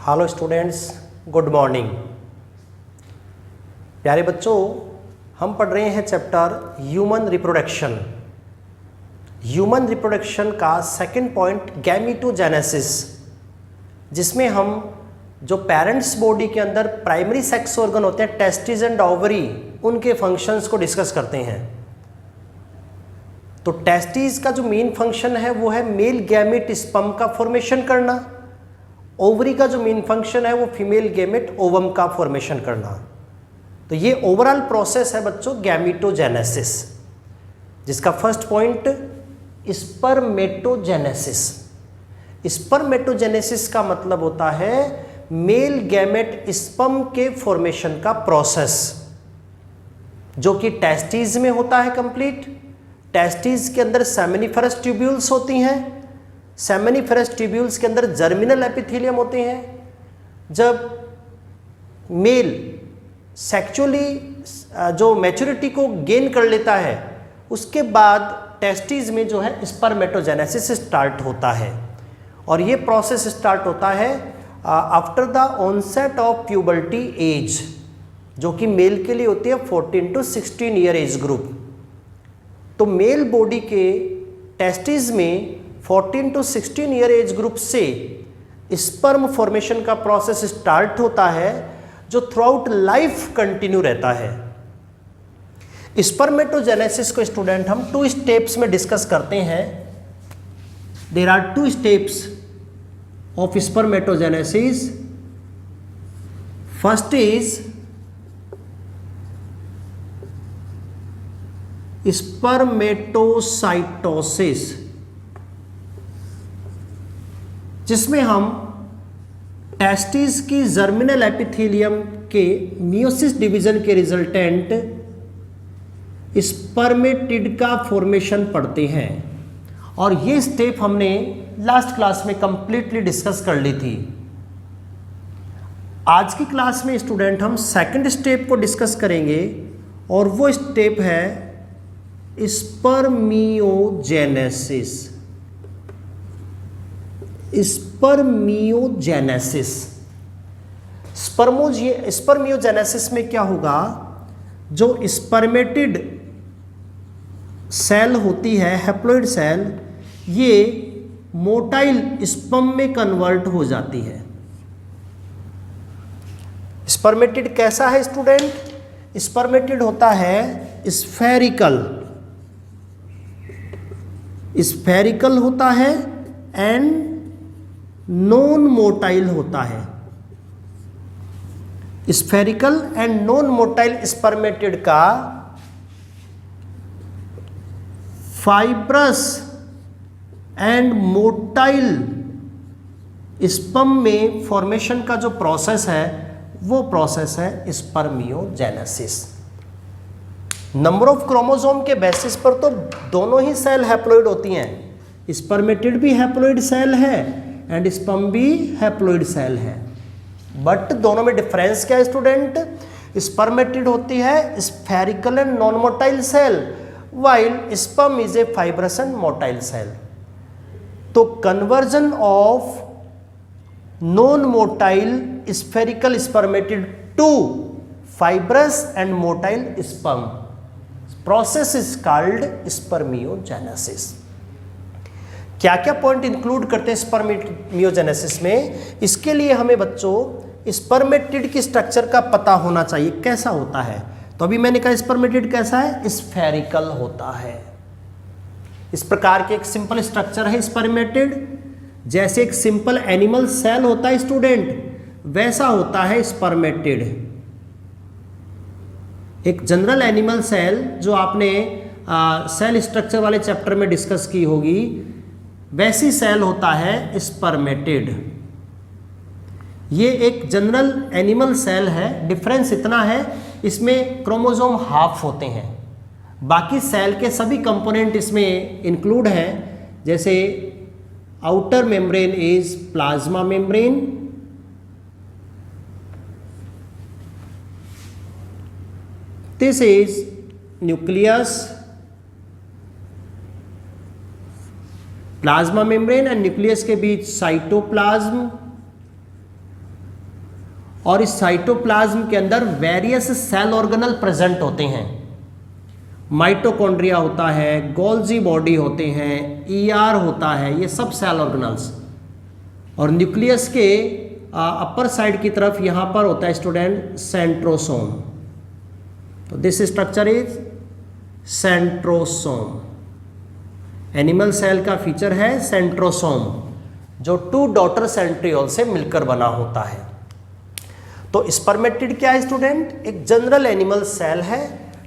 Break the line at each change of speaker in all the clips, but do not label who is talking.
Hello students, good morning. प्यारे बच्चों, हम पढ़ रहे हैं chapter human reproduction. Human reproduction का सेकंड पॉइंट गैमीटोजेनेसिस, जिसमें हम जो पेरेंट्स बॉडी के अंदर प्राइमरी सेक्स ऑर्गन होते हैं टेस्टिस एंड ओवरी, उनके फंक्शंस को डिस्कस करते हैं। तो टेस्टिस का जो मेन फंक्शन है वो है मेल गैमेट स्पर्म का फॉर्मेशन करना। ओवरी का जो मेन फंक्शन है वो फीमेल गैमेट ओवम का फॉर्मेशन करना। तो ये ओवरऑल प्रोसेस है बच्चों गैमीटोजेनेसिस, जिसका फर्स्ट पॉइंट स्पर्मेटोजेनेसिस। स्पर्मेटोजेनेसिस का मतलब होता है मेल गैमेट स्पर्म के फॉर्मेशन का प्रोसेस, जो कि टेस्टिस में होता है कंप्लीट। टेस्टिस के अंदर सेमिनिफरस ट्यूब्यूल्स होती हैं। सेमिनिफरस ट्यूब्यूल्स के अंदर जर्मिनल एपिथेलियम होते हैं। जब मेल सेक्सुअली जो मैच्योरिटी को गेन कर लेता है, उसके बाद टेस्टिस में जो है स्पर्मेटोजेनेसिस स्टार्ट होता है। और ये प्रोसेस स्टार्ट होता है after the onset of puberty age, जो कि मेल के लिए होती है 14 to 16 ईयर एज ग्रुप। तो मेल बॉडी के टेस्टिस में 14 to 16 ईयर एज ग्रुप से स्पर्म फॉर्मेशन का प्रोसेस स्टार्ट होता है, जो थ्रू आउट लाइफ कंटिन्यू रहता है। स्पर्मेटोजेनेसिस को स्टूडेंट हम 2 स्टेप्स में डिस्कस करते हैं। There are 2 steps of spermatogenesis. First is spermatocytosis, जिसमें हम टेस्टिस की जर्मिनल एपिथेलियम के मियोसिस डिवीजन के रिजल्टेंट स्पर्मेटिड का फॉर्मेशन पढ़ते हैं। और ये स्टेप हमने लास्ट क्लास में कंप्लीटली डिस्कस कर ली थी। आज की क्लास में स्टूडेंट हम सेकंड स्टेप को डिस्कस करेंगे, और वो स्टेप है स्पर्मियोजेनेसिस। स्पर्मियोजेनेसिस स्पर्मियोजेनेसिस में क्या होगा, जो स्पर्मेटिड सेल होती है, हैप्लॉइड सेल, ये मोटाइल स्पर्म में कन्वर्ट हो जाती है। स्पर्मेटिड कैसा है स्टूडेंट? स्पर्मेटिड होता है स्फेरिकल होता है एंड नॉन मोटाइल होता है। Spherical and non motile spermatid का फाइब्रस एंड मोटाइल स्पर्म में फॉर्मेशन का जो प्रोसेस है, वो प्रोसेस है स्पर्मियोजेनेसिस। नंबर ऑफ क्रोमोसोम के बेसिस पर तो दोनों ही सेल हैप्लॉइड होती हैं। स्पर्मेटिड भी हैप्लॉइड सेल है एंड स्पर्म भी हैप्लॉइड सेल है। बट दोनों में डिफरेंस क्या है स्टूडेंट? स्पर्मेटिड होती है spherical and non motile cell, while sperm is a fibrous and motile cell. तो conversion of non motile spherical spermatid to fibrous and motile sperm process is called spermiogenesis. क्या क्या point include करते हैं spermiogenesis में? इसके लिए हमें बच्चों स्पर्मेटिड की स्ट्रक्चर का पता होना चाहिए, कैसा होता है। तो अभी मैंने कहा स्पर्मेटिड कैसा है? स्फेरिकल होता है। इस प्रकार के एक सिंपल स्ट्रक्चर है स्पर्मेटिड। जैसे एक सिंपल एनिमल सेल होता है स्टूडेंट, वैसा होता है स्पर्मेटिड। एक जनरल एनिमल सेल जो आपने सेल स्ट्रक्चर वाले चैप्टर में डिस्कस की होगी, वैसी सेल होता है स्पर्मेटिड। ये एक जनरल एनिमल सेल है। डिफरेंस इतना है, इसमें क्रोमोसोम हाफ होते हैं। बाकी सेल के सभी कंपोनेंट इसमें इंक्लूड हैं। जैसे outer membrane is plasma membrane, this is nucleus, plasma membrane and nucleus के बीच साइटोप्लाज्म, और इस साइटोप्लाज्म के अंदर वेरियस सेल ऑर्गेनल प्रेजेंट होते हैं। माइटोकॉन्ड्रिया होता है, गोल्जी बॉडी होते हैं, ईआर होता है, ये सब सेल ऑर्गेनल्स। और न्यूक्लियस के अपर साइड की तरफ यहाँ पर होता है स्टूडेंट सेंट्रोसोम। तो this structure is centrosome. Animal cell का फीचर है सेंट्रोसोम, जो 2 डॉटर सेंट्रियोल से मिलकर बना होता है। तो स्पर्मेटिड क्या है स्टूडेंट? एक जनरल एनिमल सेल है।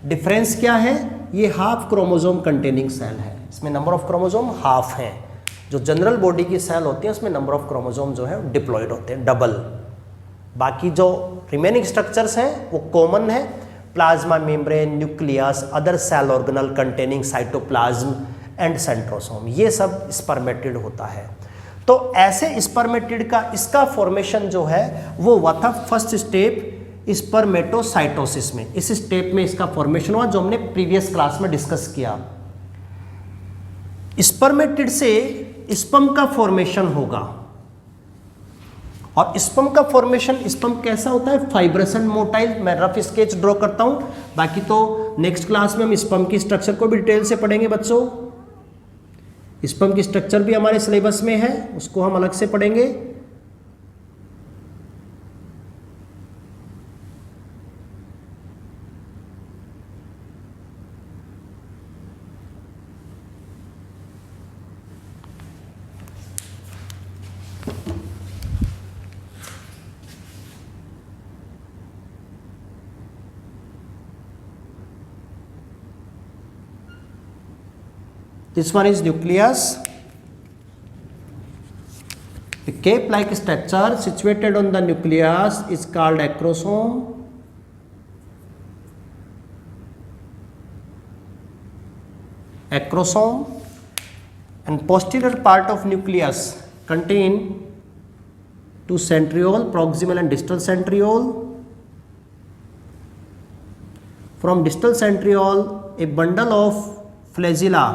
डिफरेंस क्या है? ये हाफ क्रोमोसोम कंटेनिंग सेल है। इसमें नंबर ऑफ क्रोमोसोम हाफ हैं। जो जनरल बॉडी की सेल होती है उसमें नंबर ऑफ क्रोमोसोम जो है डिप्लॉयड होते हैं, डबल। बाकी जो रिमेनिंग स्ट्रक्चर्स हैं वो कॉमन है। Plasma membrane, nucleus, other cell organelle containing cytoplasm and centrosome, ये सब स्पर्मेटिड होता है। तो ऐसे स्पर्मेटिड का इसका फॉर्मेशन जो है वो हुआ था फर्स्ट स्टेप स्पर्मेटोसाइटोसिस में। इस स्टेप में इसका फॉर्मेशन हुआ जो हमने प्रीवियस क्लास में डिस्कस किया। स्पर्मेटिड से स्पर्म का फॉर्मेशन होगा। और स्पर्म का फॉर्मेशन, स्पर्म कैसा होता है? Fibrous and motile. मैं रफ स्केच ड्रॉ करता हूं, बाकी तो नेक्स्ट क्लास में हम स्पर्म की स्ट्रक्चर को भी डिटेल से पढ़ेंगे बच्चों। स्पर्म की स्ट्रक्चर भी हमारे सिलेबस में है, उसको हम अलग से पढ़ेंगे। This one is nucleus. A cape-like structure situated on the nucleus is called acrosome. Acrosome. And posterior part of nucleus contain 2 centriole, proximal and distal centriole. From distal centriole, a bundle of flagella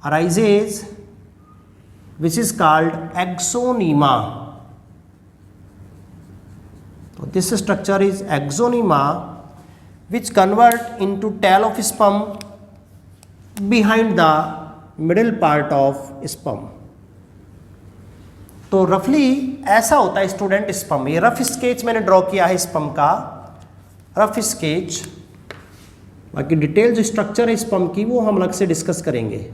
arises, which is called axonema. So this structure is axonema, which convert into tail of sperm behind the middle part of sperm. तो रफली ऐसा होता है student sperm. ये rough sketch मैंने draw किया है sperm का, रफ स्केच। बाकी डिटेल जो स्ट्रक्चर है स्पर्म की वो हम अलग से डिस्कस करेंगे।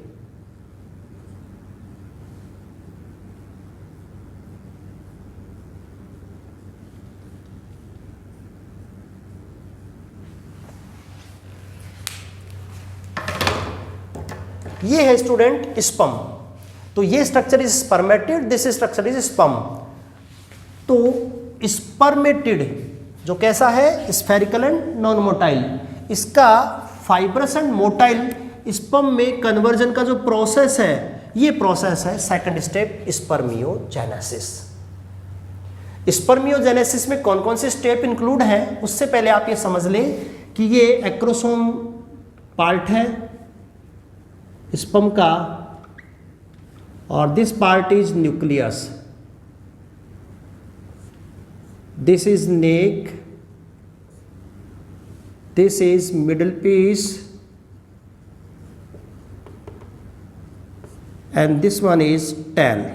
ये है स्टूडेंट स्पर्म। तो ये structure is spermatid, this structure is sperm. तो स्पर्मेटिड जो कैसा है? Spherical and non motile. इसका फाइब्रस एंड मोटाइल स्पर्म में कन्वर्जन का जो प्रोसेस है, ये प्रोसेस है सेकंड स्टेप स्पर्मियोजेनेसिस। स्पर्मियोजेनेसिस में कौन कौन से स्टेप इंक्लूड है, उससे पहले आप ये समझ लें कि ये एक्रोसोम पार्ट है स्पर्म का, और this part is nucleus, this is neck, this is middle piece, and this one is tail.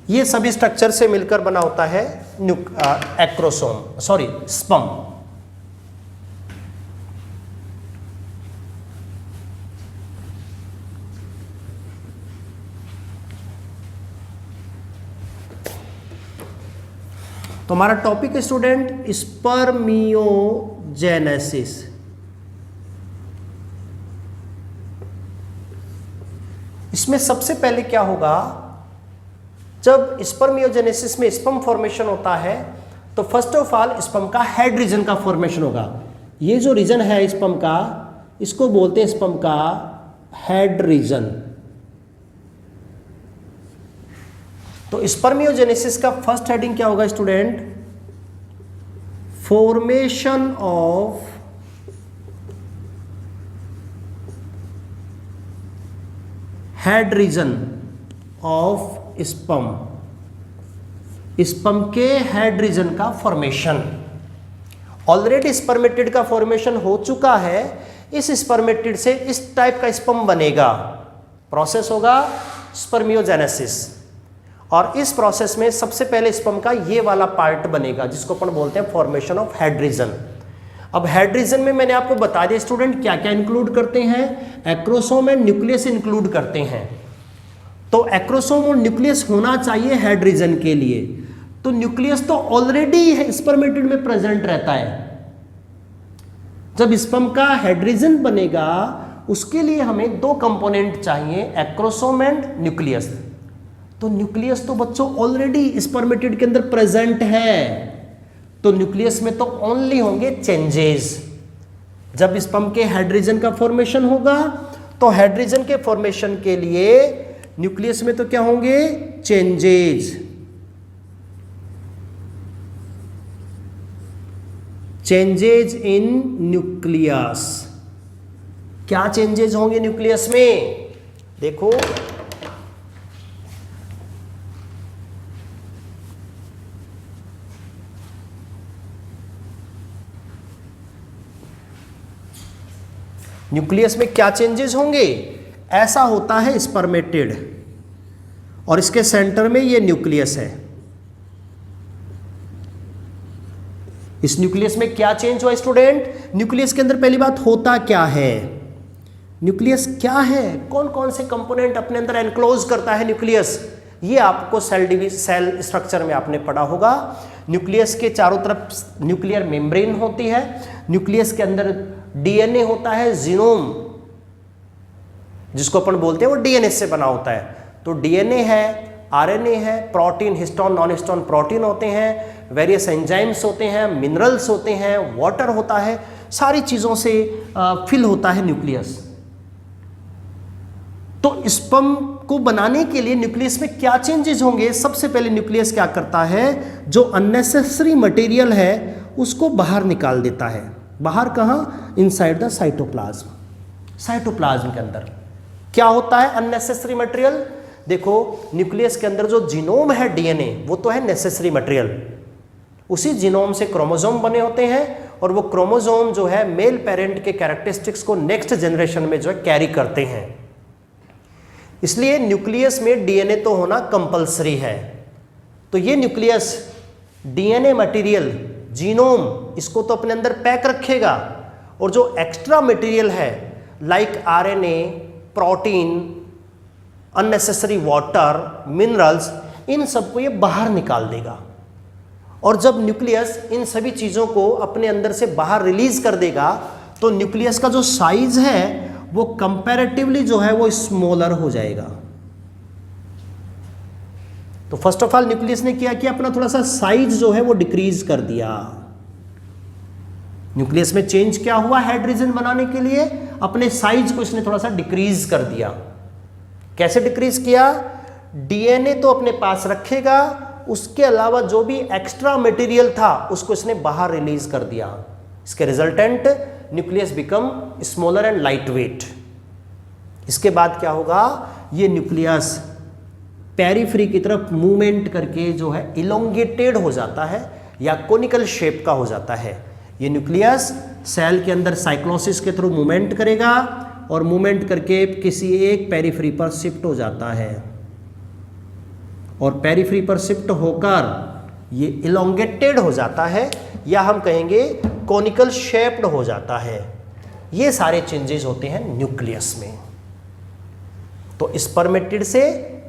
ये सभी स्ट्रक्चर से मिलकर बना होता है एक्रोसोम, सॉरी स्पर्म। तो हमारा टॉपिक है स्टूडेंट स्पर्मियोजेनेसिस। इसमें सबसे पहले क्या होगा, जब स्पर्मियोजेनेसिस में स्पर्म फॉर्मेशन होता है तो फर्स्ट ऑफ ऑल स्पर्म का हेड रीजन का फॉर्मेशन होगा। ये जो रीजन है स्पर्म का, इसको बोलते हैं स्पर्म का हेड रीजन। तो स्पर्मियोजेनेसिस का फर्स्ट हेडिंग क्या होगा student? Formation of head region of sperm. Sperm के हेड रीजन का फॉर्मेशन। ऑलरेडी स्पर्मेटिड का फॉर्मेशन हो चुका है, इस स्पर्मेटिड से इस टाइप का स्पर्म बनेगा, प्रोसेस होगा स्पर्मियोजेनेसिस। और इस प्रोसेस में सबसे पहले स्पर्म का ये वाला पार्ट बनेगा जिसको अपन बोलते हैं फॉर्मेशन ऑफ हेड रीजन। अब हेड रीजन में मैंने आपको बता दिया स्टूडेंट क्या क्या इंक्लूड करते हैं, एक्रोसोम एंड न्यूक्लियस इंक्लूड करते हैं। तो एक्रोसोम और न्यूक्लियस होना चाहिए हेड रीजन के लिए। तो न्यूक्लियस तो ऑलरेडी स्पर्मेटिड में प्रेजेंट रहता है। जब स्पर्म का हेड रीजन बनेगा उसके लिए हमें दो कंपोनेंट चाहिए, एक्रोसोम एंड न्यूक्लियस। तो न्यूक्लियस तो बच्चों ऑलरेडी स्पर्मेटिड के अंदर प्रेजेंट है, तो न्यूक्लियस में तो ओनली होंगे चेंजेस। जब स्पर्म के हेड रीजन का फॉर्मेशन होगा तो हेड रीजन के फॉर्मेशन के लिए न्यूक्लियस में तो क्या होंगे, चेंजेस। Changes in nucleus. क्या चेंजेस होंगे न्यूक्लियस में, देखो न्यूक्लियस में क्या चेंजेस होंगे। ऐसा होता है स्पर्मेटिड और इसके सेंटर में ये न्यूक्लियस है। इस न्यूक्लियस में क्या चेंज हुआ स्टूडेंट, न्यूक्लियस के अंदर पहली बात होता क्या है, न्यूक्लियस क्या है, कौन कौन से कंपोनेंट अपने अंदर एनक्लोज करता है न्यूक्लियस, ये आपको सेल स्ट्रक्चर में आपने पढ़ा होगा। न्यूक्लियस के चारों तरफ न्यूक्लियर मेम्ब्रेन होती है, न्यूक्लियस के अंदर डीएनए होता है, जीनोम जिसको अपन बोलते हैं वो डीएनए से बना होता है। तो डीएनए है, आरएनए है, protein, histone non histone protein होते हैं, वेरियस एंजाइम्स होते हैं, मिनरल्स होते हैं, वाटर होता है, सारी चीज़ों से फिल होता है न्यूक्लियस। तो स्पर्म को बनाने के लिए न्यूक्लियस में क्या चेंजेस होंगे, सबसे पहले न्यूक्लियस क्या करता है, जो अननेसेसरी मटेरियल है उसको बाहर निकाल देता है। बाहर कहाँ, इनसाइड द साइटोप्लाज्म। साइटोप्लाज्म के अंदर क्या होता है अननेसेसरी मटेरियल, देखो न्यूक्लियस के अंदर जो जीनोम है डीएनए वो तो है नेसेसरी मटेरियल, उसी जीनोम से क्रोमोसोम बने होते हैं और वो क्रोमोसोम जो है मेल पेरेंट के कैरेक्टरिस्टिक्स को नेक्स्ट जनरेशन में जो है कैरी करते हैं। इसलिए न्यूक्लियस में डीएनए तो होना कंपलसरी है। तो ये न्यूक्लियस डीएनए मटेरियल, जीनोम, इसको तो अपने अंदर पैक रखेगा और जो एक्स्ट्रा मटेरियल है like RNA, protein, unnecessary water, minerals, इन सबको ये बाहर निकाल देगा। और जब न्यूक्लियस इन सभी चीज़ों को अपने अंदर से बाहर रिलीज कर देगा तो न्यूक्लियस का जो साइज है वो कंपैरेटिवली जो है वो स्मॉलर हो जाएगा। तो फर्स्ट ऑफ ऑल न्यूक्लियस ने क्या किया, अपना थोड़ा सा साइज जो है वो डिक्रीज कर दिया। न्यूक्लियस में चेंज क्या हुआ, हेड रीजन बनाने के लिए अपने साइज को इसने थोड़ा सा डिक्रीज कर दिया। कैसे डिक्रीज किया, डीएनए तो अपने पास रखेगा, उसके अलावा जो भी एक्स्ट्रा मटेरियल था उसको इसने बाहर रिलीज कर दिया। इसके resultant nucleus become smaller and light weight. इसके बाद क्या होगा, ये न्यूक्लियस पेरिफेरी की तरफ मूवमेंट करके जो है इलोंगेटेड हो जाता है या कोनिकल शेप का हो जाता है। ये न्यूक्लियस सेल के अंदर साइक्लोसिस के थ्रू मूवमेंट करेगा और मूवमेंट करके किसी एक पेरिफेरी पर शिफ्ट हो जाता है और पेरिफेरी पर शिफ्ट होकर ये इलोंगेटेड हो जाता है या हम कहेंगे कोनिकल शेप्ड हो जाता है। ये सारे चेंजेस होते हैं न्यूक्लियस में। तो स्पर्मेटिड से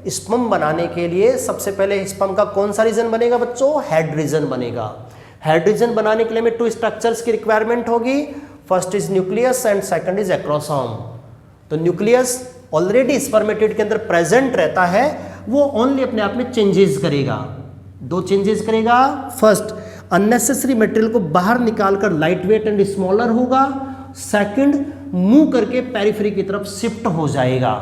स्पर्म बनाने के लिए सबसे पहले स्पर्म का कौन सा रीजन बनेगा बच्चों, हेड रीजन बनेगा। हेड रीजन बनाने के लिए हमें 2 स्ट्रक्चर्स की रिक्वायरमेंट होगी, first is nucleus and second is acrosome. तो न्यूक्लियस ऑलरेडी स्पर्मेटिड के अंदर प्रेजेंट रहता है, वो ओनली अपने आप में चेंजेस करेगा। 2 चेंजेस करेगा, फर्स्ट अननेसेसरी मटेरियल को बाहर निकालकर लाइट वेट एंड स्मॉलर होगा, सेकंड मूव करके पेरिफेरी की तरफ शिफ्ट हो जाएगा,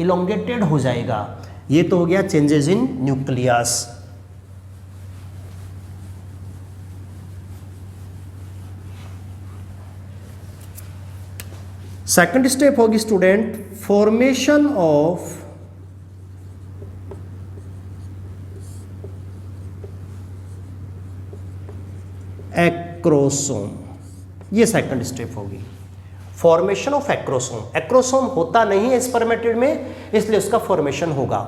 इलोंगेटेड हो जाएगा। ये तो हो गया changes in nucleus. Second step होगी स्टूडेंट फॉर्मेशन ऑफ एक्रोसोम, ये सेकंड स्टेप होगी, फॉर्मेशन ऑफ एक्रोसोम। एक्रोसोम होता नहीं है स्पर्मेटिड में, इसलिए उसका फॉर्मेशन होगा।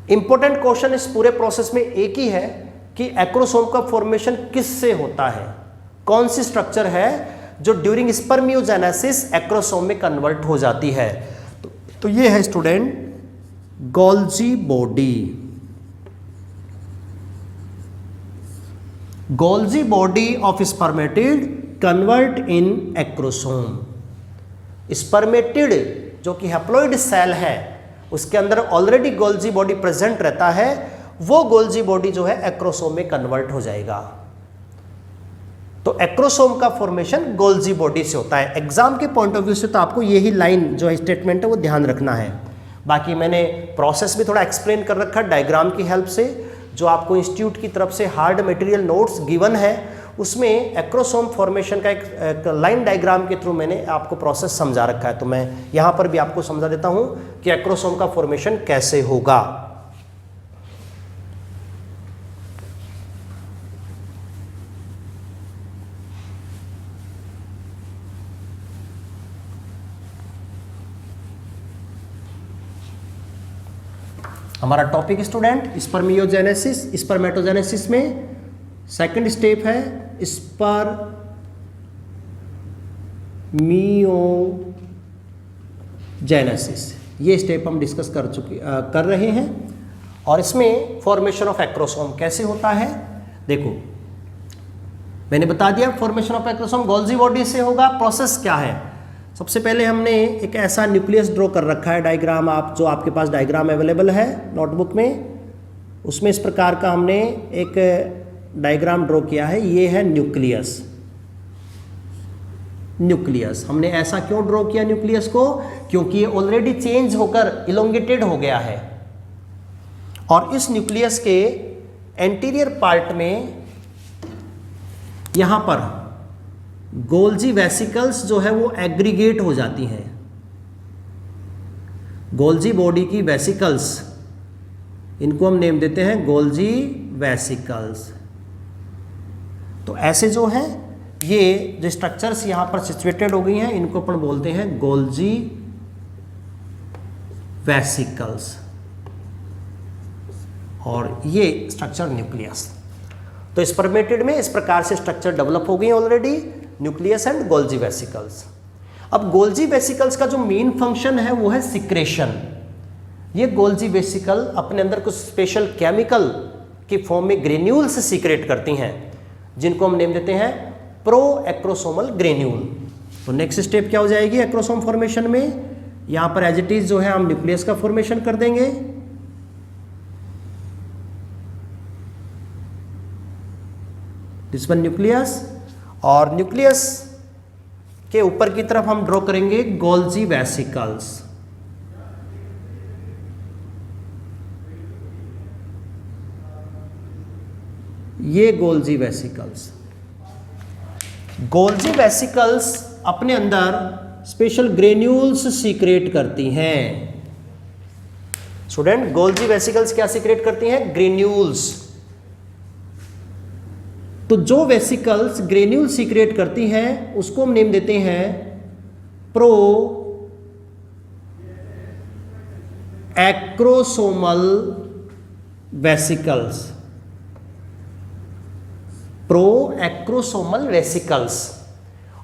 इंपॉर्टेंट क्वेश्चन इस पूरे प्रोसेस में एक ही है कि एक्रोसोम का फॉर्मेशन किससे होता है, कौन सी स्ट्रक्चर है जो ड्यूरिंग स्पर्मियोजेनेसिस एक्रोसोम में कन्वर्ट हो जाती है। तो ये है student Golgi body. Golgi body of spermatid convert in acrosome. Spermatid जो कि हैप्लॉइड सेल है उसके अंदर ऑलरेडी गोल्जी बॉडी प्रेजेंट रहता है, वो गोल्जी बॉडी जो है एक्रोसोम में कन्वर्ट हो जाएगा। तो एक्रोसोम का फॉर्मेशन गोल्जी बॉडी से होता है। एग्जाम के पॉइंट ऑफ व्यू से तो आपको यही लाइन जो है स्टेटमेंट है वो ध्यान रखना है। बाकी मैंने प्रोसेस भी थोड़ा एक्सप्लेन कर रखा है डायग्राम की हेल्प से, जो आपको इंस्टीट्यूट की तरफ से हार्ड मटेरियल नोट्स गिवन है उसमें एक्रोसोम फॉर्मेशन का एक लाइन डायग्राम के थ्रू मैंने आपको प्रोसेस समझा रखा है। तो मैं यहाँ पर भी आपको समझा देता हूँ कि एक्रोसोम का फॉर्मेशन कैसे होगा। हमारा टॉपिक स्टूडेंट स्पर्मियोजेनेसिस। स्पर्मेटोजेनेसिस में सेकंड स्टेप है स्पर्मियोजेनेसिस। ये स्टेप हम डिस्कस कर रहे हैं और इसमें फॉर्मेशन ऑफ एक्रोसोम कैसे होता है। देखो मैंने बता दिया formation of acrosome Golgi body से होगा। प्रोसेस क्या है, सबसे पहले हमने एक ऐसा न्यूक्लियस ड्रॉ कर रखा है, डायग्राम जो आपके पास डायग्राम अवेलेबल है नोटबुक में, उसमें इस प्रकार का हमने एक डायग्राम ड्रॉ किया है। ये है न्यूक्लियस। न्यूक्लियस हमने ऐसा क्यों ड्रॉ किया न्यूक्लियस को, क्योंकि ये ऑलरेडी चेंज होकर इलोंगेटेड हो गया है और इस न्यूक्लियस के एंटीरियर पार्ट में यहां पर गोल्जी वेसिकल्स जो है वो एग्रीगेट हो जाती हैं। गोल्जी बॉडी की वेसिकल्स, इनको हम नेम देते हैं गोल्जी वेसिकल्स। तो ऐसे जो है ये जो स्ट्रक्चर्स यहां पर सिचुएटेड हो गई हैं इनको अपन बोलते हैं गोल्जी वेसिकल्स और ये स्ट्रक्चर न्यूक्लियस। तो स्पर्मेटिड में इस प्रकार से स्ट्रक्चर डेवलप हो गई already, nucleus and Golgi vesicles. अब गोल्जी वेसिकल्स का जो मेन फंक्शन है वो है सिक्रेशन। ये गोल्जी वेसिकल अपने अंदर कुछ स्पेशल केमिकल की फॉर्म में ग्रेन्यूल्स सीक्रेट करती हैं जिनको हम नेम देते हैं प्रो एक्रोसोमल ग्रेन्यूल। तो नेक्स्ट स्टेप क्या हो जाएगी एक्रोसोम फॉर्मेशन में, यहां पर एज इट इज जो है हम न्यूक्लियस का फॉर्मेशन कर देंगे। दिस वन न्यूक्लियस, और न्यूक्लियस के ऊपर की तरफ हम ड्रॉ करेंगे गोल्जी वेसिकल्स। ये गोल्जी वेसिकल्स, गोल्जी वेसिकल्स अपने अंदर स्पेशल ग्रेन्यूल्स सीक्रेट करती हैं। स्टूडेंट गोल्जी वेसिकल्स क्या सीक्रेट करती हैं, ग्रेन्यूल्स। तो जो वेसिकल्स ग्रेन्यूल सीक्रेट करती हैं उसको हम नेम देते हैं pro acrosomal vesicles. Pro acrosomal vesicles,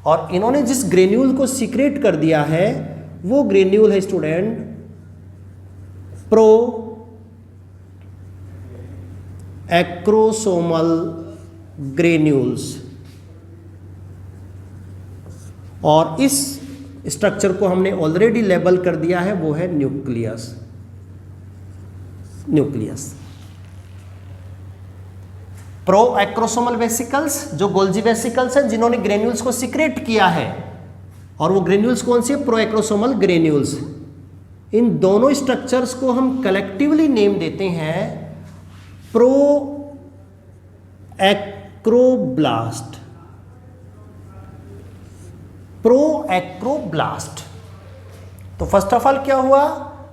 और इन्होंने जिस ग्रेन्यूल को सीक्रेट कर दिया है वो ग्रेन्यूल है स्टूडेंट प्रो एक्रोसोमल ग्रेन्यूल्स। और इस स्ट्रक्चर को हमने ऑलरेडी लेबल कर दिया है, वो है nucleus. Nucleus pro acrosomal vesicles जो गोल्जी वेसिकल्स हैं जिन्होंने ग्रेन्यूल्स को सीक्रेट किया है, और वो ग्रेन्यूल्स कौन सी है, प्रो एक्रोसोमल ग्रेन्यूल्स। इन दोनों स्ट्रक्चर्स को हम कलेक्टिवली नेम देते हैं प्रो एक्रोब्लास्ट। प्रो एक्रोब्लास्ट। तो फर्स्ट ऑफ ऑल क्या हुआ,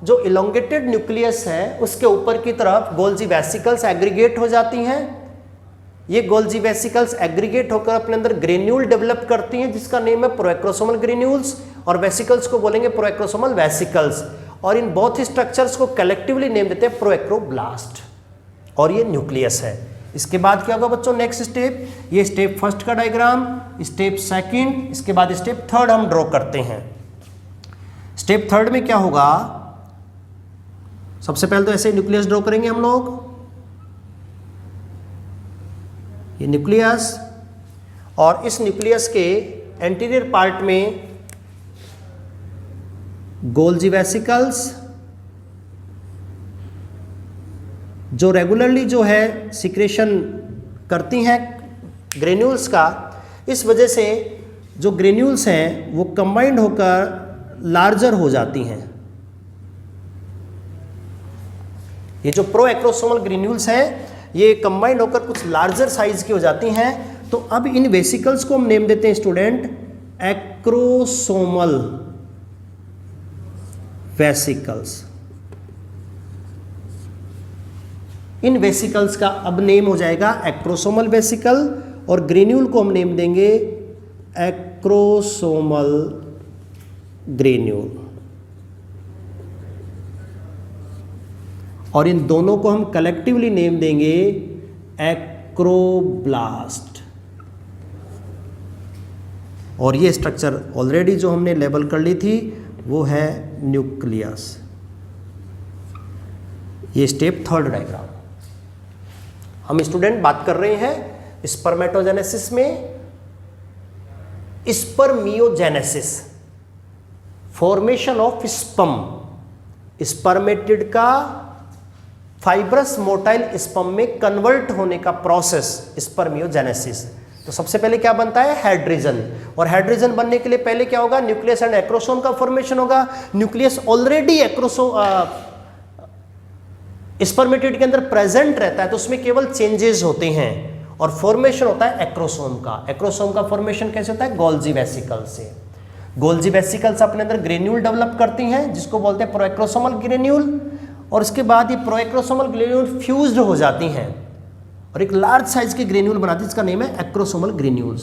जो इलोंगेटेड न्यूक्लियस है उसके ऊपर की तरफ गोल्जी वेसिकल्स एग्रीगेट हो जाती हैं ये गोल्जी वेसिकल्स एग्रीगेट होकर अपने अंदर ग्रेन्यूल डेवलप करती हैं जिसका नेम है प्रोएक्रोसोमल ग्रेन्यूल्स, और वेसिकल्स को बोलेंगे प्रोएक्रोसोमल वेसिकल्स, और इन बोथ स्ट्रक्चर्स को कलेक्टिवली नेम देते हैं प्रोएक्रोब्लास्ट, और ये न्यूक्लियस है। इसके बाद क्या होगा बच्चों, नेक्स्ट स्टेप, ये स्टेप फर्स्ट का डायग्राम, स्टेप सेकंड, इसके बाद स्टेप थर्ड हम ड्रॉ करते हैं। स्टेप थर्ड में क्या होगा, सबसे पहले तो ऐसे न्यूक्लियस ड्रॉ करेंगे हम लोग, ये न्यूक्लियस, और इस न्यूक्लियस के एंटीरियर पार्ट में गोल्जी वेसिकल्स जो रेगुलरली जो है सिक्रेशन करती हैं ग्रेन्यूल्स का, इस वजह से जो ग्रेन्यूल्स हैं वो कंबाइंड होकर लार्जर हो जाती हैं। ये जो प्रोएक्रोसोमल ग्रेन्यूल्स हैं ये कंबाइंड होकर कुछ लार्जर साइज की हो जाती हैं। तो अब इन वेसिकल्स को हम नेम देते हैं स्टूडेंट एक्रोसोमल वेसिकल्स। इन वेसिकल्स का अब नेम हो जाएगा एक्रोसोमल वेसिकल, और ग्रेन्यूल को हम नेम देंगे एक्रोसोमल ग्रेन्यूल, और इन दोनों को हम कलेक्टिवली नेम देंगे एक्रोब्लास्ट। और ये स्ट्रक्चर ऑलरेडी जो हमने लेबल कर ली थी वो है न्यूक्लियस। ये स्टेप थर्ड डायग्राम। हम स्टूडेंट बात कर रहे हैं स्पर्मेटोजेनेसिस में spermiogenesis, formation of sperm, spermatid का फाइब्रस मोटाइल स्पर्म में कन्वर्ट होने का प्रोसेस स्पर्मियोजेनेसिस। तो सबसे पहले क्या बनता है, हाइड्रोजन, और हाइड्रोजन बनने के लिए पहले क्या होगा, न्यूक्लियस एंड एक्रोसोम का फॉर्मेशन होगा। न्यूक्लियस ऑलरेडी स्पर्मेटिड के अंदर प्रेजेंट रहता है तो उसमें केवल चेंजेस होते हैं, और फॉर्मेशन होता है एक्रोसोम का। एक्रोसोम का फॉर्मेशन कैसे होता है, गोल्जी वेसिकल से। गोल्जी वेसिकल्स अपने अंदर ग्रेन्यूल डेवलप करती हैं जिसको बोलते हैं प्रोएक्रोसोमल ग्रेन्यूल, और उसके बाद ये प्रोएक्रोसोमल ग्रेन्यूल फ्यूज्ड हो जाती हैं और एक लार्ज साइज के ग्रेन्यूल बनाती है जिसका नेम है एक्रोसोमल ग्रेन्यूल्स।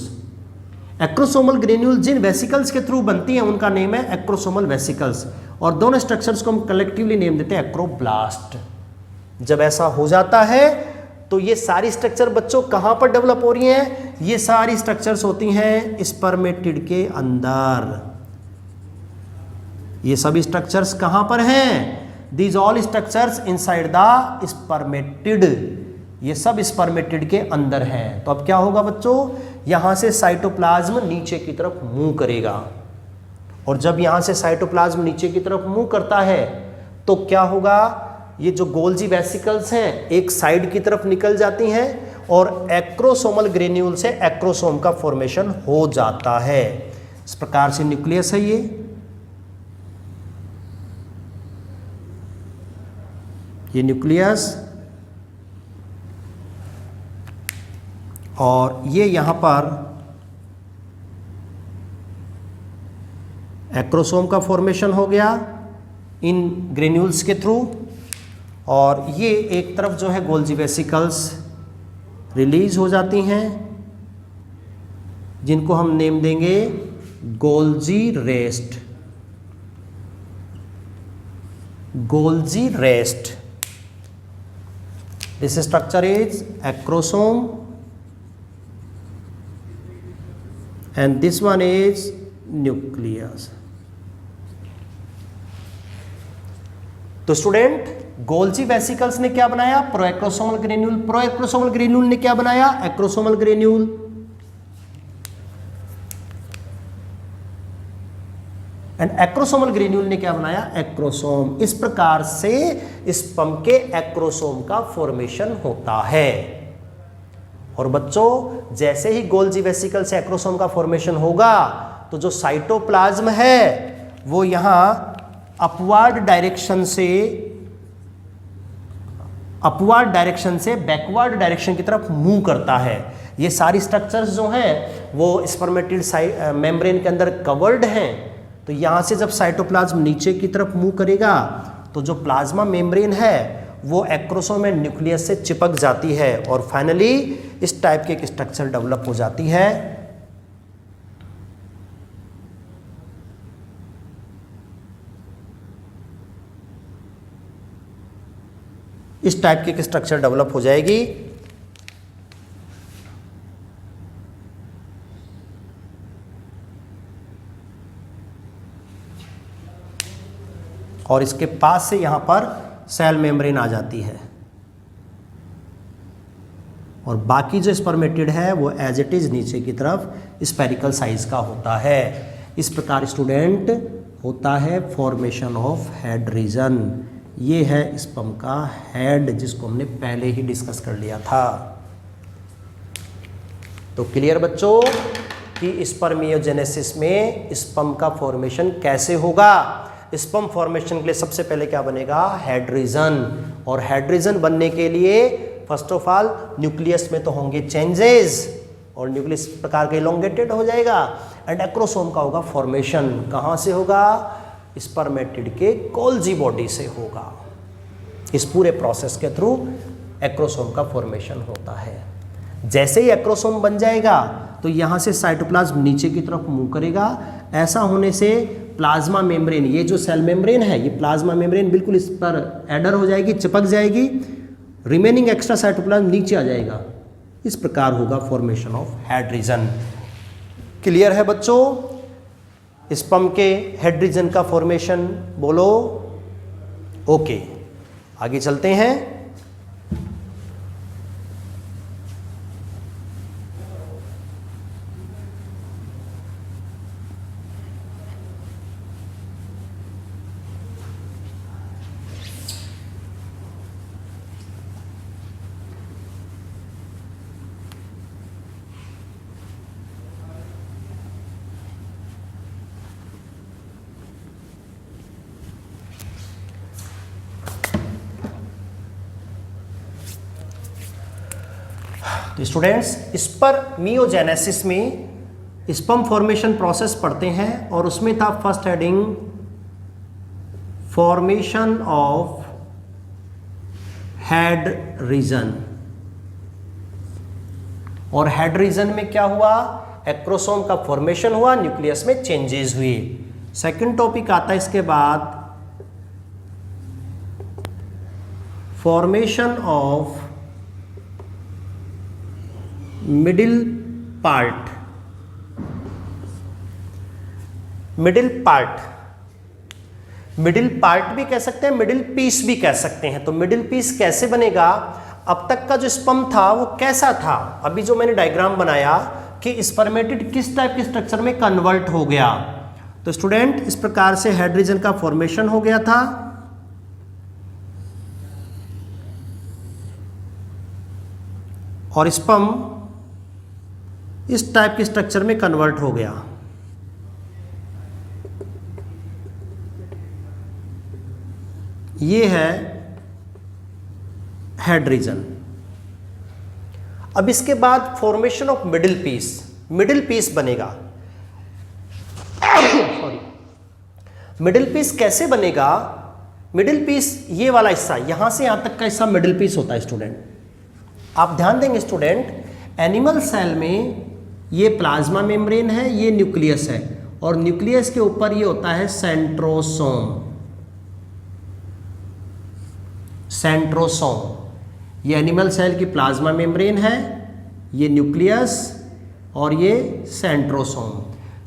एक्रोसोमल ग्रेन्यूल जिन वेसिकल्स के थ्रू बनती हैं उनका नेम है एक्रोसोमल वेसिकल्स, और दोनों स्ट्रक्चर्स को हम कलेक्टिवली नेम देते हैं एक्रोब्लास्ट। जब ऐसा हो जाता है तो ये सारी स्ट्रक्चर बच्चों कहाँ पर डेवलप हो रही हैं, ये सारी स्ट्रक्चर्स होती हैं स्पर्मेटिड के अंदर। ये सभी स्ट्रक्चर्स कहाँ पर हैं, These all structures inside the spermatid, ये सब स्पर्मेटिड के अंदर हैं। तो अब क्या होगा बच्चों, यहां से साइटोप्लाज्म नीचे की तरफ मूव करेगा, और जब यहां से साइटोप्लाज्म नीचे की तरफ मूव करता है तो क्या होगा, ये जो गोल्जी वेसिकल्स हैं एक साइड की तरफ निकल जाती हैं और एक्रोसोमल ग्रेन्यूल से एक्रोसोम का फॉर्मेशन हो जाता है। इस प्रकार से न्यूक्लियस है ये न्यूक्लियस, और ये यहां पर एक्रोसोम का फॉर्मेशन हो गया इन ग्रेन्यूल्स के थ्रू, और ये एक तरफ जो है गोल्जी वेसिकल्स रिलीज हो जाती हैं जिनको हम नेम देंगे Golgi rest. Golgi rest, this structure is acrosome and this one is nucleus। तो स्टूडेंट गोल्जी वेसिकल्स ने क्या बनाया, प्रोएक्रोसोमल ग्रेन्यूल। प्रोएक्रोसोमल ग्रेन्यूल ने क्या बनाया, acrosomal granule. And acrosomal granule ने क्या बनाया, एक्रोसोम। इस प्रकार से स्पर्म के एक्रोसोम का फॉर्मेशन होता है। और बच्चों जैसे ही गोल्जी वेसिकल से एक्रोसोम का फॉर्मेशन होगा तो जो साइटोप्लाज्म है वो यहां अपवर्ड डायरेक्शन से बैकवर्ड डायरेक्शन की तरफ मूव करता है। ये सारी स्ट्रक्चर्स जो हैं वो स्पर्मेटिड मेम्ब्रेन के अंदर कवर्ड हैं। तो यहाँ से जब साइटोप्लाज्म नीचे की तरफ मूव करेगा तो जो प्लाज्मा मेम्ब्रेन है वो एक्रोसोम एंड न्यूक्लियस से चिपक जाती है और फाइनली इस टाइप के एक स्ट्रक्चर डेवलप हो जाती है। इस टाइप की एक स्ट्रक्चर डेवलप हो जाएगी। और इसके पास से यहां पर सेल मेम्ब्रेन आ जाती है और बाकी जो स्पर्मेटिड है वो एज इट इज नीचे की तरफ स्फेरिकल साइज का होता है। इस प्रकार स्टूडेंट होता है फॉर्मेशन ऑफ हेड रीजन। ये है स्पर्म का हेड जिसको हमने पहले ही डिस्कस कर लिया था। तो क्लियर बच्चों कि स्पर्मियोजेनेसिस में स्पर्म का फॉर्मेशन कैसे होगा। स्पर्म फॉर्मेशन के लिए सबसे पहले क्या बनेगा, हेड रीजन। और हेड रीजन बनने के लिए फर्स्ट ऑफ ऑल न्यूक्लियस में तो होंगे चेंजेस और न्यूक्लियस प्रकार का इलोंगेटेड हो जाएगा एंड एक्रोसोम का होगा फॉर्मेशन। कहाँ से होगा, स्पर्मेटिड के गोल्जी बॉडी से होगा। इस पूरे प्रोसेस के थ्रू एक्रोसोम का फॉर्मेशन होता है। जैसे ही एक्रोसोम बन जाएगा तो यहाँ से साइटोप्लाज्म नीचे की तरफ मूव करेगा। ऐसा होने से प्लाज्मा मेम्ब्रेन, ये जो सेल मेम्ब्रेन है ये प्लाज्मा मेम्ब्रेन बिल्कुल इस पर एडर हो जाएगी, चिपक जाएगी। रिमेनिंग एक्स्ट्रा साइटोप्लाज्म नीचे आ जाएगा। इस प्रकार होगा formation of head region. Clear है बच्चों, स्पर्म के हेड रीजन का फॉर्मेशन बोलो। ओके, आगे चलते हैं। तो स्टूडेंट्स स्पर्मियोजेनेसिस में स्पर्म फॉर्मेशन प्रोसेस पढ़ते हैं और उसमें था first heading formation of head region. और हेड रीजन में क्या हुआ, एक्रोसोम का फॉर्मेशन हुआ, न्यूक्लियस में चेंजेस हुए। सेकंड टॉपिक आता है इसके बाद formation of middle part. Middle part भी कह सकते हैं, मिडिल पीस भी कह सकते हैं। तो मिडिल पीस कैसे बनेगा, अब तक का जो स्पर्म था वो कैसा था, अभी जो मैंने डायग्राम बनाया कि स्पर्मेटिड किस टाइप के स्ट्रक्चर में कन्वर्ट हो गया। तो स्टूडेंट इस प्रकार से हेड रीजन का फॉर्मेशन हो गया था। और स्पर्म इस टाइप के स्ट्रक्चर में कन्वर्ट हो गया। ये है हेड रीजन। अब इसके बाद formation of middle piece. Middle piece बनेगा। सॉरी, मिडिल पीस कैसे बनेगा, मिडिल पीस ये वाला हिस्सा, यहां से यहां तक का हिस्सा मिडिल पीस होता है। स्टूडेंट आप ध्यान देंगे, स्टूडेंट एनिमल सेल में ये प्लाज्मा मेम्ब्रेन है, ये न्यूक्लियस है और न्यूक्लियस के ऊपर ये होता है सेंट्रोसोम। सेंट्रोसोम ये एनिमल सेल की प्लाज्मा मेम्ब्रेन है, ये न्यूक्लियस और ये सेंट्रोसोम।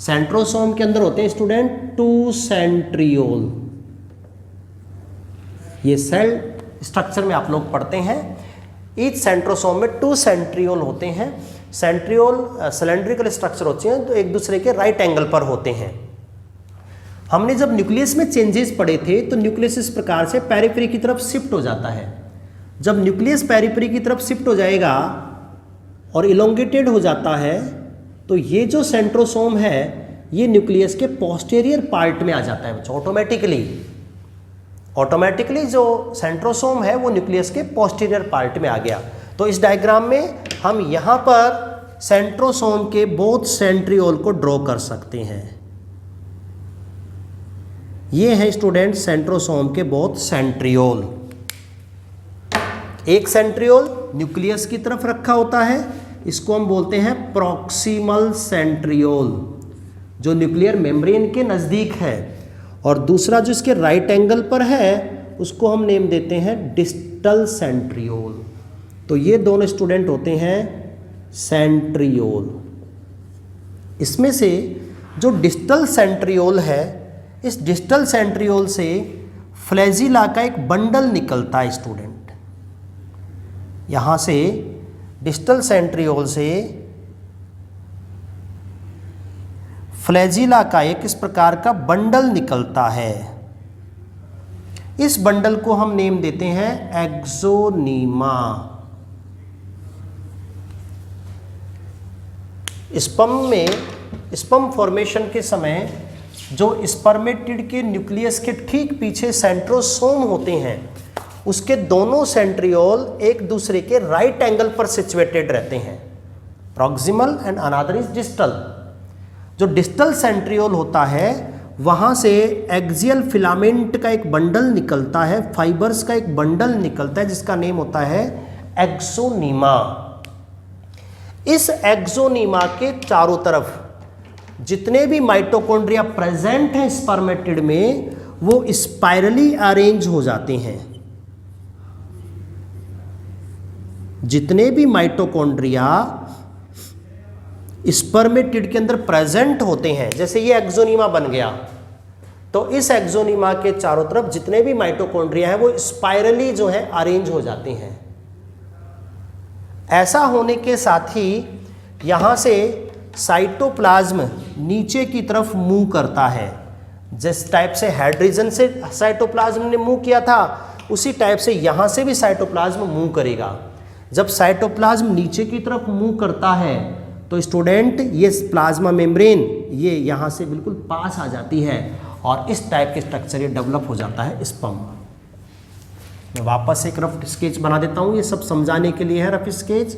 सेंट्रोसोम के अंदर होते हैं स्टूडेंट टू सेंट्रियोल। ये सेल स्ट्रक्चर में आप लोग पढ़ते हैं। ईच सेंट्रोसोम में टू सेंट्रियोल होते हैं। सेंट्रियोल सिलेंड्रिकल स्ट्रक्चर होते हैं तो एक दूसरे के राइट एंगल पर होते हैं। हमने जब न्यूक्लियस में चेंजेस पढ़े थे तो न्यूक्लियस इस प्रकार से पेरिफेरी की तरफ शिफ्ट हो जाता है। जब न्यूक्लियस पेरिफेरी की तरफ शिफ्ट हो जाएगा और इलोंगेटेड हो जाता है तो ये जो सेंट्रोसोम है ये न्यूक्लियस के पोस्टीरियर पार्ट में आ जाता है बच्चों। ऑटोमेटिकली जो सेंट्रोसोम है वो न्यूक्लियस के पोस्टीरियर पार्ट में आ गया। तो इस डायग्राम में हम यहाँ पर सेंट्रोसोम के बोथ सेंट्रियोल को ड्रॉ कर सकते हैं। ये है स्टूडेंट सेंट्रोसोम के बोथ सेंट्रियोल। एक सेंट्रियोल न्यूक्लियस की तरफ रखा होता है, इसको हम बोलते हैं प्रॉक्सिमल सेंट्रियोल, जो न्यूक्लियर मेम्ब्रेन के नज़दीक है, और दूसरा जो इसके राइट एंगल पर है उसको हम नेम देते हैं डिस्टल सेंट्रियोल। तो ये दोनों स्टूडेंट होते हैं सेंट्रियोल। इसमें से जो डिस्टल सेंट्रियोल है, इस डिस्टल सेंट्रियोल से फ्लैजिला का एक बंडल निकलता है स्टूडेंट। यहाँ से डिस्टल सेंट्रियोल से फ्लैजिला का एक इस प्रकार का बंडल निकलता है। इस बंडल को हम नेम देते हैं एक्सोनीमा। स्पर्म फॉर्मेशन के समय जो स्पर्मेटिड के न्यूक्लियस के ठीक पीछे सेंट्रोसोम होते हैं, उसके दोनों सेंट्रियोल एक दूसरे के राइट एंगल पर सिचुएटेड रहते हैं, proximal and another is distal. जो डिस्टल सेंट्रियोल होता है वहाँ से एक्सियल फिलामेंट का एक बंडल निकलता है, फाइबर्स का एक बंडल निकलता है जिसका नेम होता है एक्सोनीमा। इस एक्सोनीमा के चारों तरफ जितने भी माइटोकॉन्ड्रिया प्रेजेंट हैं स्पर्मेटिड में, वो स्पाइरली अरेंज हो जाते हैं। जितने भी माइटोकॉन्ड्रिया स्पर्मेटिड के अंदर प्रेजेंट होते हैं, जैसे ये एक्सोनीमा बन गया, तो इस एक्सोनीमा के चारों तरफ जितने भी माइटोकॉन्ड्रिया हैं वो स्पाइरली जो है अरेंज हो जाते हैं। ऐसा होने के साथ ही यहाँ से साइटोप्लाज्म नीचे की तरफ मूव करता है। जिस टाइप से हेड रीजन से साइटोप्लाज्म ने मूव किया था, उसी टाइप से यहाँ से भी साइटोप्लाज्म मूव करेगा। जब साइटोप्लाज्म नीचे की तरफ मूव करता है तो स्टूडेंट ये प्लाज्मा मेम्ब्रेन ये यहाँ से बिल्कुल पास आ जाती है और इस टाइप के स्ट्रक्चर ये डेवलप हो जाता है स्पर्म। मैं वापस एक रफ स्केच बना देता हूँ, ये सब समझाने के लिए है रफ स्केच,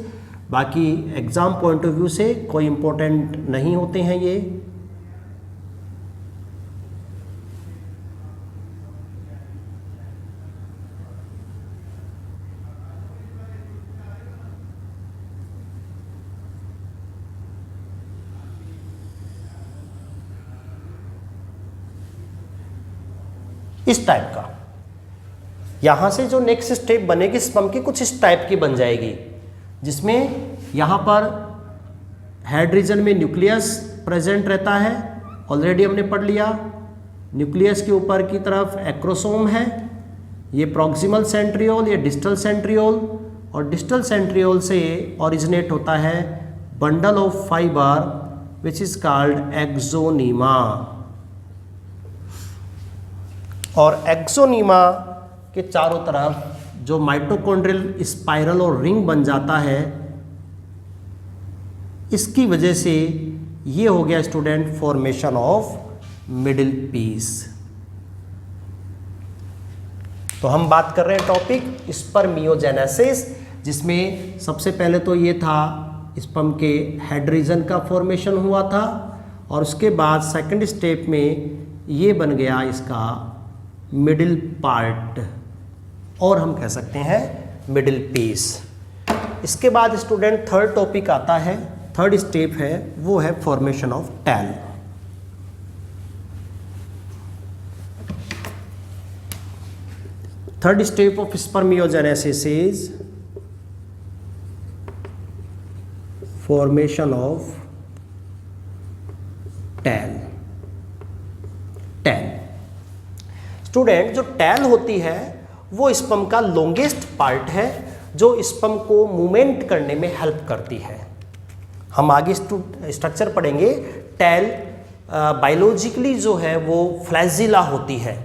बाकी एग्जाम पॉइंट ऑफ व्यू से कोई इम्पोर्टेंट नहीं होते हैं ये। इस टाइप का यहाँ से जो नेक्स्ट स्टेप बनेगी स्पर्म की कुछ इस टाइप की बन जाएगी, जिसमें यहाँ पर हेड रीजन में न्यूक्लियस प्रेजेंट रहता है, ऑलरेडी हमने पढ़ लिया। न्यूक्लियस के ऊपर की तरफ एक्रोसोम है, ये प्रॉक्सिमल सेंट्रियोल, ये डिस्टल सेंट्रियोल, और डिस्टल सेंट्रियोल से ओरिजिनेट होता है bundle of fibre which is called axoneme. और एक्सोनीमा के चारों तरफ जो माइटोकॉन्ड्रियल स्पाइरल और रिंग बन जाता है, इसकी वजह से ये हो गया student formation of middle piece. तो हम बात कर रहे हैं टॉपिक स्पर्मियोजेनेसिस, जिसमें सबसे पहले तो ये था स्पर्म के हेड रीजन का फॉर्मेशन हुआ था, और उसके बाद सेकंड स्टेप में ये बन गया इसका मिडिल पार्ट, और हम कह सकते हैं मिडिल पीस। इसके बाद स्टूडेंट थर्ड टॉपिक आता है, थर्ड स्टेप है, वो है formation of tail. Third step of spermiogenesis is formation of tail. Tail student, जो टैल होती है वो स्पर्म का लॉन्गेस्ट पार्ट है जो स्पर्म को मूवमेंट करने में हेल्प करती है। हम आगे स्ट्रक्चर पढ़ेंगे। टैल बायोलॉजिकली जो है वो फ्लैजिला होती है।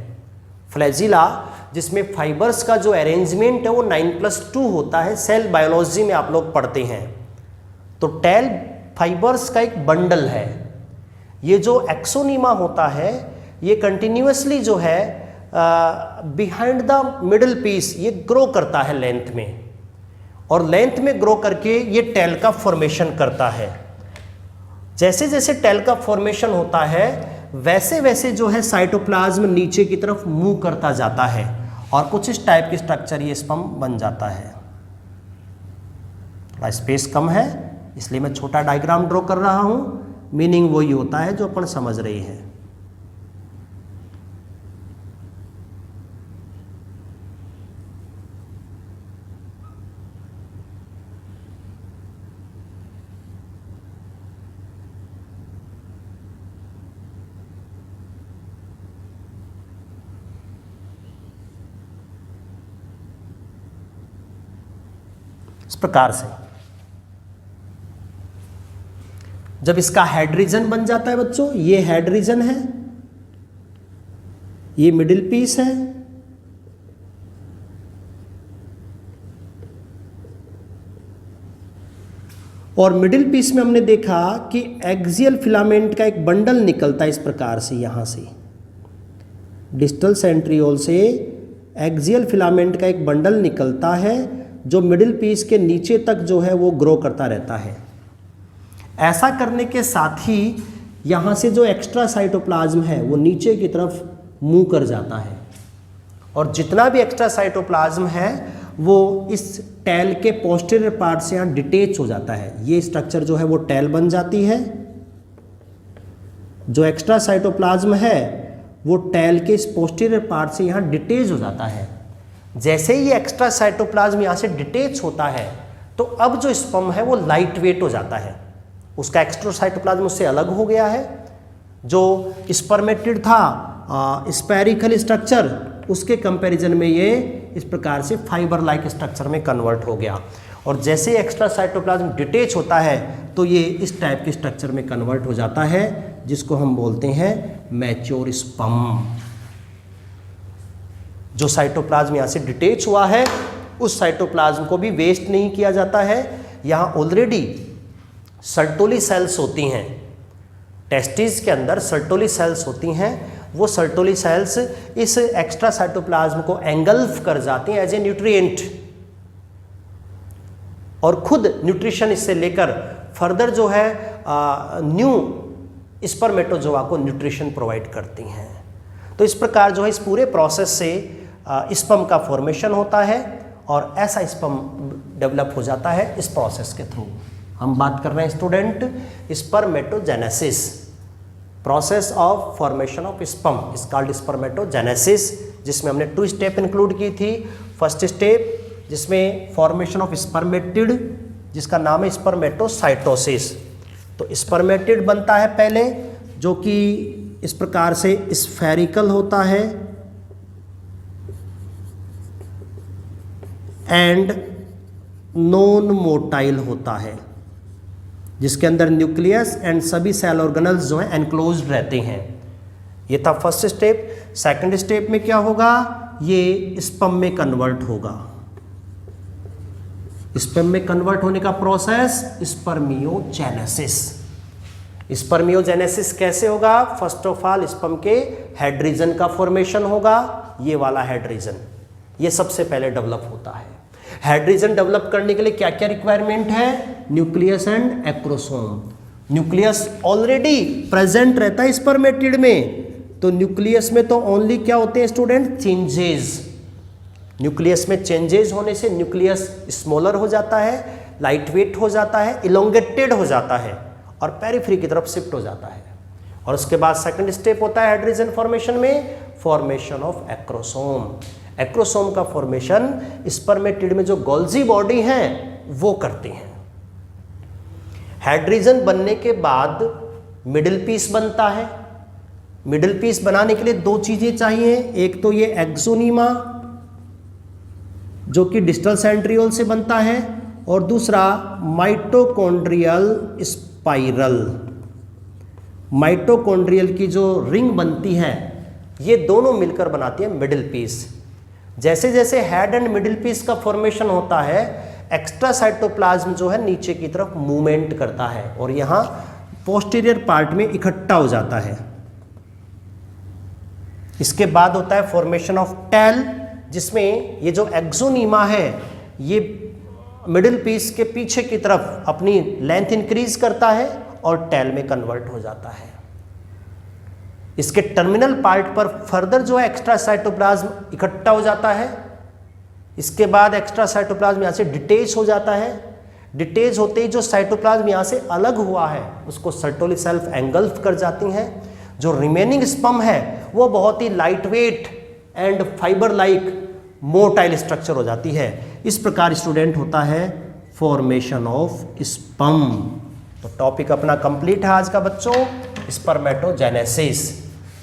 फ्लैजिला जिसमें फाइबर्स का जो अरेंजमेंट है वो 9+2 होता है, सेल बायोलॉजी में आप लोग पढ़ते हैं। तो टैल फाइबर्स का एक बंडल है। ये जो एक्सोनीमा होता है ये कंटिन्यूअसली जो है बिहाइंड द मिडिल पीस ये ग्रो करता है लेंथ में, और लेंथ में ग्रो करके ये टैल का फॉर्मेशन करता है। जैसे जैसे टैल का फॉर्मेशन होता है वैसे वैसे जो है साइटोप्लाज्म नीचे की तरफ मूव करता जाता है और कुछ इस टाइप की स्ट्रक्चर ये स्पर्म बन जाता है। थोड़ा स्पेस कम है इसलिए मैं छोटा डायग्राम ड्रॉ कर रहा हूँ, मीनिंग वही होता है जो अपन समझ रहे हैं। इस प्रकार से जब इसका हेड रीजन बन जाता है बच्चों, ये हेड रीजन है, ये मिडिल पीस है, और मिडिल पीस में हमने देखा कि एक्सियल फिलामेंट का एक बंडल निकलता है इस प्रकार से, यहां से डिस्टल सेंट्रियोल से एक्सियल फिलामेंट का एक बंडल निकलता है जो मिडिल पीस के नीचे तक जो है वो ग्रो करता रहता है। ऐसा करने के साथ ही यहाँ से जो एक्स्ट्रा साइटोप्लाज्म है वो नीचे की तरफ मूव कर जाता है, और जितना भी एक्स्ट्रा साइटोप्लाज्म है वो इस टेल के पोस्टीरियर पार्ट से यहाँ डिटेच हो जाता है। ये स्ट्रक्चर जो है वो टेल बन जाती है। जो एक्स्ट्रा साइटोप्लाज्म है वो टेल के इस पोस्टीरियर पार्ट से यहाँ डिटेच हो जाता है। जैसे ही ये एक्स्ट्रा साइटोप्लाज्म यहाँ से डिटेच होता है तो अब जो स्पर्म है वो लाइट वेट हो जाता है, उसका एक्स्ट्रा साइटोप्लाज्म उससे अलग हो गया है। जो स्पर्मेटिड था स्पेरिकल स्ट्रक्चर, उसके कंपैरिजन में ये इस प्रकार से फाइबर लाइक स्ट्रक्चर में कन्वर्ट हो गया, और जैसे ही एक्स्ट्रा साइटोप्लाज्म डिटेच होता है तो ये इस टाइप के स्ट्रक्चर में कन्वर्ट हो जाता है, जिसको हम बोलते हैं मैच्योर स्पर्म। जो साइटोप्लाज्म यहाँ से डिटेच हुआ है उस साइटोप्लाज्म को भी वेस्ट नहीं किया जाता है। यहाँ ऑलरेडी सर्टोली सेल्स होती हैं, टेस्टिस के अंदर सर्टोली सेल्स होती हैं। वो सर्टोली सेल्स इस एक्स्ट्रा साइटोप्लाज्म को एंगल्फ कर जाती हैं एज ए न्यूट्रिएंट, और खुद न्यूट्रिशन इससे लेकर फर्दर जो है न्यू स्पर्मेटोजोआ को न्यूट्रिशन प्रोवाइड करती हैं। तो इस प्रकार जो है इस पूरे प्रोसेस से स्पर्म का फॉर्मेशन होता है और ऐसा स्पर्म डेवलप हो जाता है इस प्रोसेस के थ्रू। हम बात कर रहे हैं student spermatogenesis, process of formation of sperm is called spermatogenesis, जिसमें हमने 2 स्टेप इंक्लूड की थी। फर्स्ट स्टेप जिसमें फॉर्मेशन ऑफ स्पर्मेटिड, जिसका नाम है स्पर्मेटोसाइटोसिस। तो स्पर्मेटिड बनता है पहले, जो कि इस प्रकार से स्फेरिकल होता है एंड नॉन मोटाइल होता है, जिसके अंदर न्यूक्लियस एंड सभी सेल ऑर्गेनल्स जो हैं एनक्लोज्ड रहते हैं। ये था फर्स्ट स्टेप। सेकंड स्टेप में क्या होगा, ये स्पर्म में कन्वर्ट होगा। स्पर्म में कन्वर्ट होने का प्रोसेस स्पर्मियोजेनेसिस। स्पर्मियोजेनेसिस कैसे होगा? फर्स्ट ऑफ ऑल स्पर्म के हेड रीजन का फॉर्मेशन होगा, ये वाला हेड रीजन, ये सबसे पहले डेवलप होता है। हेड रीजन डेवलप करने के लिए क्या क्या रिक्वायरमेंट है? Nucleus and acrosome. Nucleus already present रहता है स्पर्मेटिड में, तो न्यूक्लियस में तो ओनली क्या होते हैं स्टूडेंट? चेंजेस। न्यूक्लियस में चेंजेस होने से न्यूक्लियस स्मॉलर हो जाता है, लाइट वेट हो जाता है, इलोंगेटेड हो जाता है और पेरिफेरी की तरफ शिफ्ट हो जाता है। और उसके बाद सेकंड स्टेप होता है हेड रीजन फॉर्मेशन में, फॉर्मेशन ऑफ एक्रोसोम। एक्रोसोम का फॉर्मेशन स्पर्मेटिड में जो गोल्जी बॉडी है वो करती हैं। हेड रीजन बनने के बाद मिडिल पीस बनता है। मिडिल पीस बनाने के लिए 2 चीजें चाहिए, एक तो ये एक्सोनीमा जो कि डिस्टल सेंट्रियोल से बनता है, और दूसरा माइटोकॉन्ड्रियल स्पाइरल। माइटोकॉन्ड्रियल की जो रिंग बनती है ये दोनों मिलकर बनाती है मिडिल पीस। जैसे जैसे हेड एंड मिडिल पीस का फॉर्मेशन होता है, एक्स्ट्रा साइटोप्लाज्म जो है नीचे की तरफ मूवमेंट करता है और यहाँ पोस्टीरियर पार्ट में इकट्ठा हो जाता है। इसके बाद होता है फॉर्मेशन ऑफ टेल, जिसमें ये जो एक्सोनीमा है ये मिडिल पीस के पीछे की तरफ अपनी लेंथ इंक्रीज करता है और टेल में कन्वर्ट हो जाता है। इसके टर्मिनल पार्ट पर फर्दर जो है एक्स्ट्रा साइटोप्लाज्म इकट्ठा हो जाता है। इसके बाद एक्स्ट्रा साइटोप्लाज्म यहाँ से डिटेच हो जाता है। डिटेच होते ही जो साइटोप्लाज्म यहाँ से अलग हुआ है उसको सर्टोली सेल्फ एंगल्फ कर जाती हैं। जो रिमेनिंग स्पर्म है वो बहुत ही light weight and fibre like motile structure हो जाती है। इस प्रकार स्टूडेंट होता है फॉर्मेशन ऑफ स्पर्म। तो टॉपिक अपना कंप्लीट है आज का बच्चों, स्पर्मेटोजेनेसिस।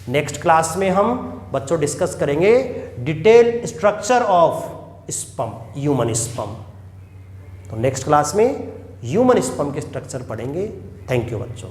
नेक्स्ट क्लास में हम बच्चों डिस्कस करेंगे detail structure of sperm, human sperm. तो नेक्स्ट क्लास में ह्यूमन स्पर्म के स्ट्रक्चर पढ़ेंगे। थैंक यू बच्चों।